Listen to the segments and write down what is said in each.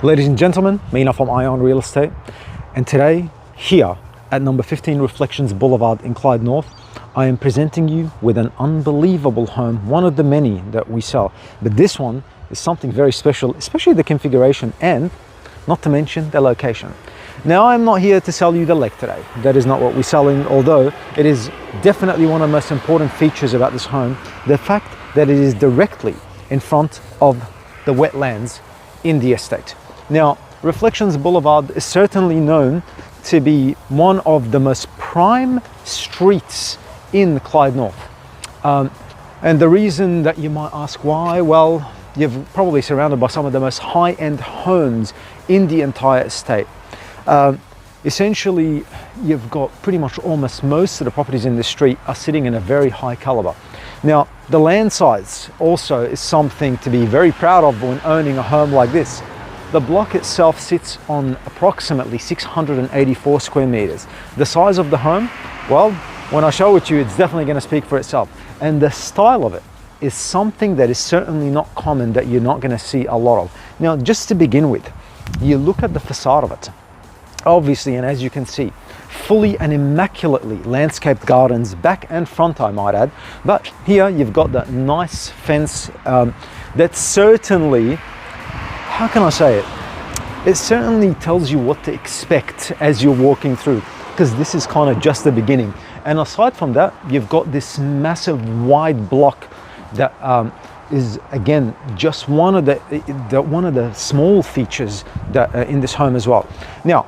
Ladies and gentlemen, Mina from Ion Real Estate, and today here at number 15 Reflections Boulevard in Clyde North, I am presenting you with an unbelievable home, one of the many that we sell. But this one is something very special, especially the configuration and not to mention the location. Now, I'm not here to sell you the lake today. That is not what we're selling, although it is definitely one of the most important features about this home, the fact that it is directly in front of the wetlands in the estate. Now, Reflections Boulevard is certainly known to be one of the most prime streets in Clyde North. And the reason that you might ask why, well, you're probably surrounded by some of the most high-end homes in the entire estate. Essentially, you've got pretty much almost most of the properties in the street are sitting in a very high caliber. Now, the land size also is something to be very proud of when owning a home like this. The block itself sits on approximately 684 square meters. The size of the home, well, when I show it to you, it's definitely going to speak for itself. And the style of it is something that is certainly not common, that you're not going to see a lot of. Now, just to begin with, you look at the facade of it. Obviously, and as you can see, fully and immaculately landscaped gardens, back and front, I might add. But here you've got that nice fence that certainly, how can I say it? It certainly tells you what to expect as you're walking through, because this is kind of just the beginning. And aside from that, you've got this massive wide block that is again just one of the small features that in this home as well. Now,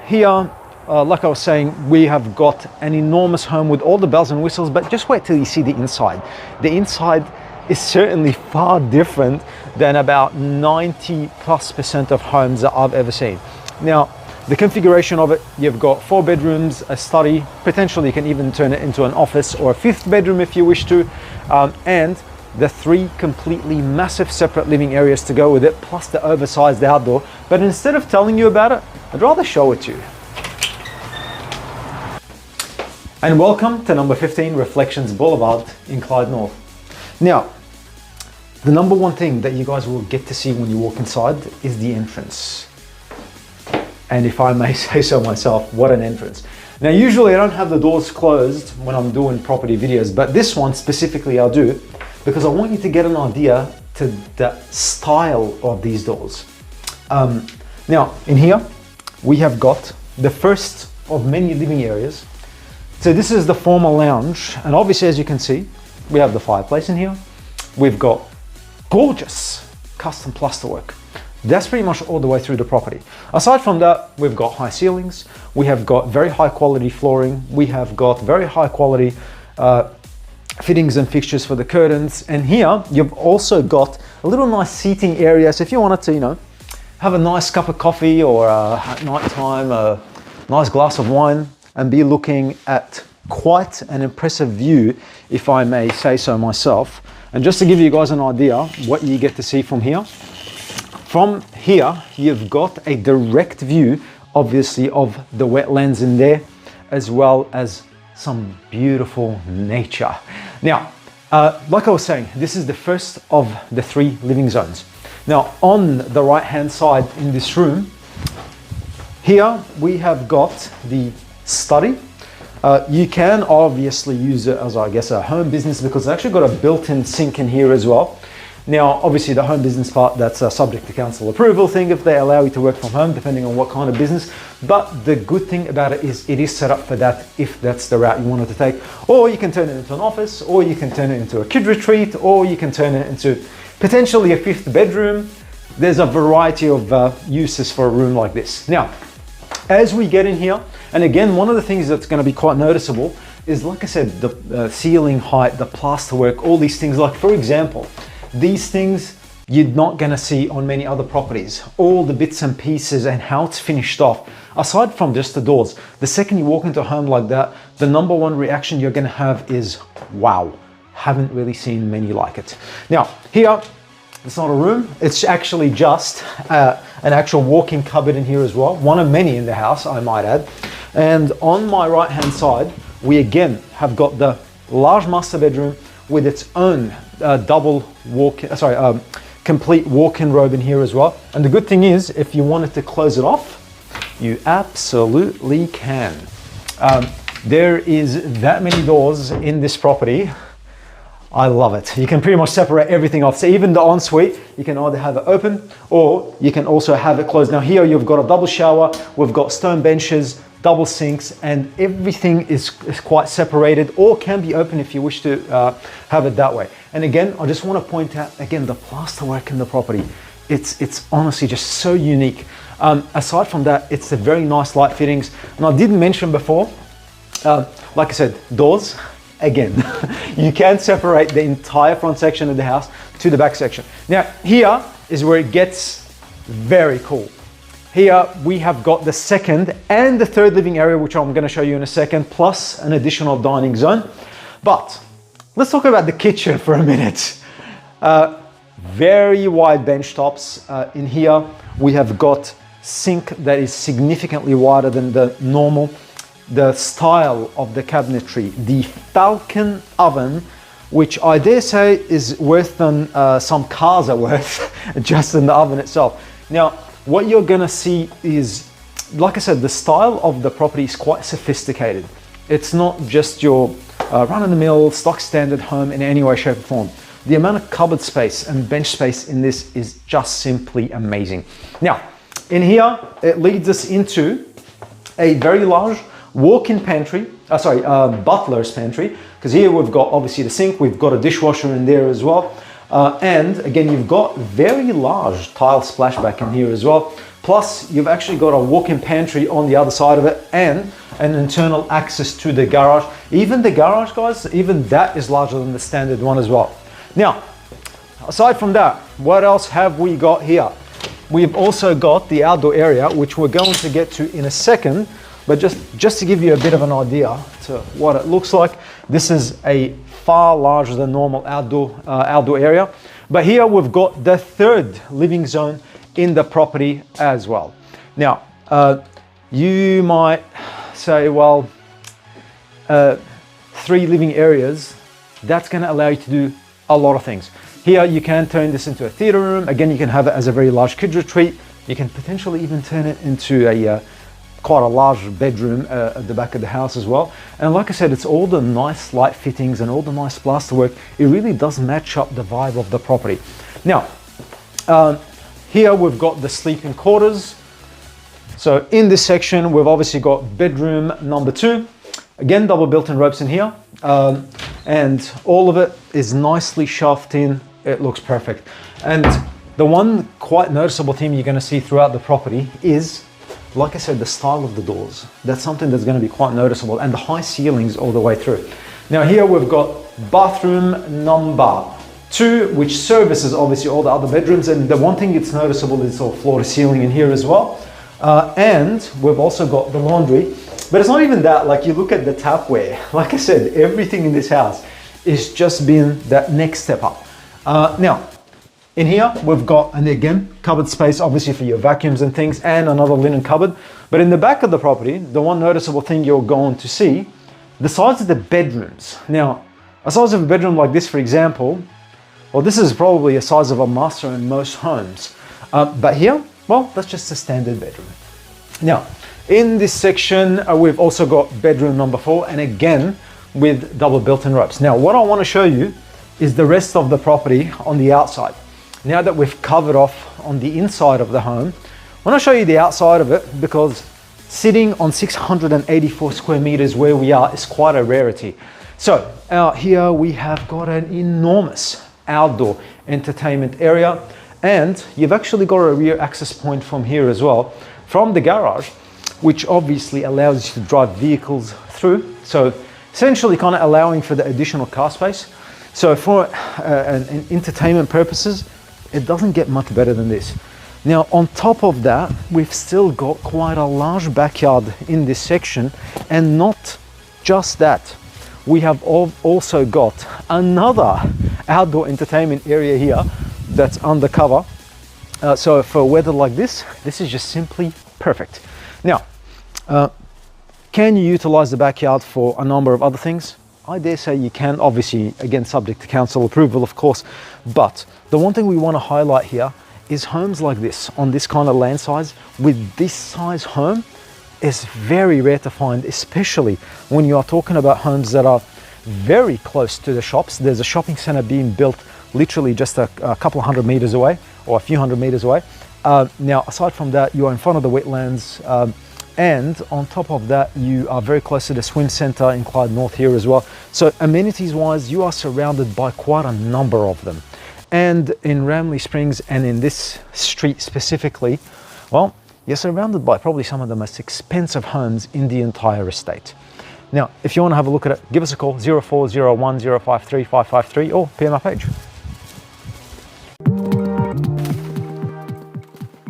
here, like I was saying, we have got an enormous home with all the bells and whistles, but just wait till you see the inside. The inside is certainly far different than about 90+% of homes that I've ever seen. Now, the configuration of it, you've got 4 bedrooms, a study, potentially you can even turn it into an office or a 5th bedroom if you wish to, and the 3 completely massive separate living areas to go with it, plus the oversized outdoor. But instead of telling you about it, I'd rather show it to you. And welcome to number 15 Reflections Boulevard in Clyde North. Now, the number one thing that you guys will get to see when you walk inside is the entrance. And if I may say so myself, what an entrance. Now, usually I don't have the doors closed when I'm doing property videos, but this one specifically I'll do because I want you to get an idea to the style of these doors. Now, in here, we have got the first of many living areas. So this is the formal lounge, and obviously, as you can see, we have the fireplace in here. We've got gorgeous custom plasterwork. That's pretty much all the way through the property. Aside from that, we've got high ceilings. We have got very high quality flooring. We have got very high quality fittings and fixtures for the curtains. And here, you've also got a little nice seating area. So if you wanted to, you know, have a nice cup of coffee or at night time, a nice glass of wine and be looking at quite an impressive view, if I may say so myself. And just to give you guys an idea what you get to see from here. From here, you've got a direct view, obviously, of the wetlands in there, as well as some beautiful nature. Now, like I was saying, this is the first of the 3 living zones. Now, on the right-hand side in this room, here we have got the study. You can obviously use it as, I guess, a home business because it's actually got a built-in sink in here as well. Now, obviously the home business part, that's a subject to council approval thing if they allow you to work from home, depending on what kind of business. But the good thing about it is set up for that if that's the route you wanted to take. Or you can turn it into an office, or you can turn it into a kid retreat, or you can turn it into potentially a 5th bedroom. There's a variety of uses for a room like this. Now, as we get in here, and again, one of the things that's going to be quite noticeable is, like I said, the ceiling height, the plasterwork, all these things. Like, for example, these things you're not going to see on many other properties. All the bits and pieces and how it's finished off. Aside from just the doors, the second you walk into a home like that, the number one reaction you're going to have is, wow, haven't really seen many like it. Now, here, it's not a room. It's actually just an actual walk-in cupboard in here as well. One of many in the house, I might add. And on my right-hand side, we again have got the large master bedroom with its own double complete walk-in robe in here as well. And the good thing is, if you wanted to close it off, you absolutely can. There is that many doors in this property. I love it. You can pretty much separate everything off. So even the ensuite, you can either have it open or you can also have it closed. Now here you've got a double shower, we've got stone benches, double sinks, and everything is quite separated or can be open if you wish to have it that way. And again, I just want to point out again the plasterwork in the property. It's honestly just so unique. Aside from that, it's a very nice light fittings. And I did mention before, like I said, doors. Again, you can separate the entire front section of the house to the back section. Now, here is where it gets very cool. Here we have got the second and the third living area, which I'm going to show you in a second, plus an additional dining zone. But let's talk about the kitchen for a minute. Very wide bench tops. In here, we have got sink that is significantly wider than the normal. The style of the cabinetry, the Falcon oven, which I dare say is worth than some cars are worth just in the oven itself. Now, what you're gonna see is, like I said, the style of the property is quite sophisticated. It's not just your run-of-the-mill, stock standard home in any way, shape or form. The amount of cupboard space and bench space in this is just simply amazing. Now, in here, it leads us into a very large walk-in pantry, butler's pantry, because here we've got obviously the sink, we've got a dishwasher in there as well, and again you've got very large tile splashback in here as well, plus you've actually got a walk-in pantry on the other side of it and an internal access to the garage. Even the garage, guys, even that is larger than the standard one as well. Now, aside from that, what else have we got here? We've also got the outdoor area, which we're going to get to in a second. But just to give you a bit of an idea to what it looks like, this is a far larger than normal outdoor area. But here we've got the third living zone in the property as well. Now, you might say, well, 3 living areas, that's going to allow you to do a lot of things. Here you can turn this into a theater room. Again, you can have it as a very large kids retreat. You can potentially even turn it into a quite a large bedroom at the back of the house as well. And like I said, it's all the nice light fittings and all the nice plasterwork. It really does match up the vibe of the property. Now, here we've got the sleeping quarters. So in this section, we've obviously got bedroom number 2. Again, double built-in ropes in here. And all of it is nicely shelved in. It looks perfect. And the one quite noticeable theme you're going to see throughout the property is, like I said, the style of the doors. That's something that's going to be quite noticeable, and the high ceilings all the way through. Now here we've got bathroom number 2, which services obviously all the other bedrooms, and the one thing that's noticeable is all floor to ceiling in here as well. And we've also got the laundry, but it's not even that. Like, you look at the tapware, like I said, everything in this house is just been that next step up. Now, in here, we've got, and again, cupboard space, obviously for your vacuums and things, and another linen cupboard. But in the back of the property, the one noticeable thing you're going to see, the size of the bedrooms. Now, a size of a bedroom like this, for example, well, this is probably a size of a master in most homes. But here, well, that's just a standard bedroom. Now, in this section, we've also got bedroom number 4, and again, with double built-in ropes. Now, what I want to show you is the rest of the property on the outside. Now that we've covered off on the inside of the home, I want to show you the outside of it, because sitting on 684 square meters where we are is quite a rarity. So out here we have got an enormous outdoor entertainment area, and you've actually got a rear access point from here as well, from the garage, which obviously allows you to drive vehicles through. So essentially kind of allowing for the additional car space. So for an entertainment purposes, it doesn't get much better than this. Now, on top of that, we've still got quite a large backyard in this section, and not just that. We have also got another outdoor entertainment area here that's undercover. So for weather like this is just simply perfect. Now, can you utilize the backyard for a number of other things? I dare say you can, obviously, again, subject to council approval, of course. But the one thing we want to highlight here is homes like this, on this kind of land size, with this size home, is very rare to find, especially when you are talking about homes that are very close to the shops. There's a shopping center being built literally just a couple of 100 meters away, or a few 100 meters away. Now, aside from that, you are in front of the wetlands, and on top of that, you are very close to the swim center in Clyde North here as well. So amenities wise, you are surrounded by quite a number of them. And in Ramley Springs, and in this street specifically, well, you're surrounded by probably some of the most expensive homes in the entire estate. Now, if you want to have a look at it, give us a call, 0401 053 553, or PM our page.